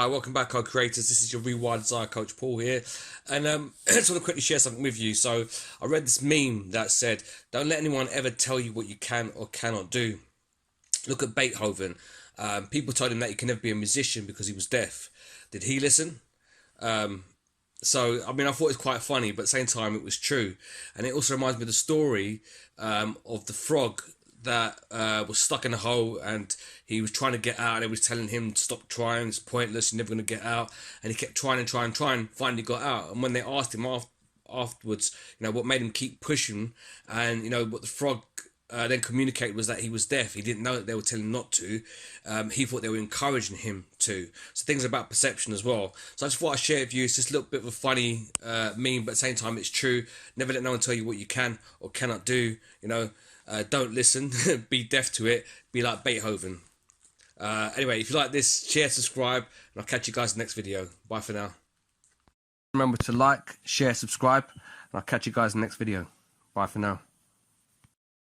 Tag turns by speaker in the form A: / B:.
A: Hi, welcome back, co-creators. This is your Rewire Desire Coach Paul here, and I just want to quickly share something with you. So I read this meme that said, "Don't let anyone ever tell you what you can or cannot do." Look at Beethoven. People told him that he can never be a musician because he was deaf. Did he listen? So I mean, I thought it was quite funny, but at the same time, it was true. And it also reminds me of the story of the frog that was stuck in a hole, and he was trying to get out, and it was telling him to stop trying, it's pointless, you're never going to get out. And he kept trying and trying and trying, finally got out. And when they asked him afterwards, what made him keep pushing, and what the frog then communicated was that he was deaf. He didn't know that they were telling him not to. He thought they were encouraging him to. So things about perception as well. So I just thought I'd share it with you. It's just a little bit of a funny meme, but at the same time it's true. Never let no one tell you what you can or cannot do. Don't listen. Be deaf to it. Be like Beethoven. Anyway, if you like this, share, subscribe, and I'll catch you guys in the next video. Bye for now. Remember to like, share, subscribe, and I'll catch you guys in the next video. Bye for now.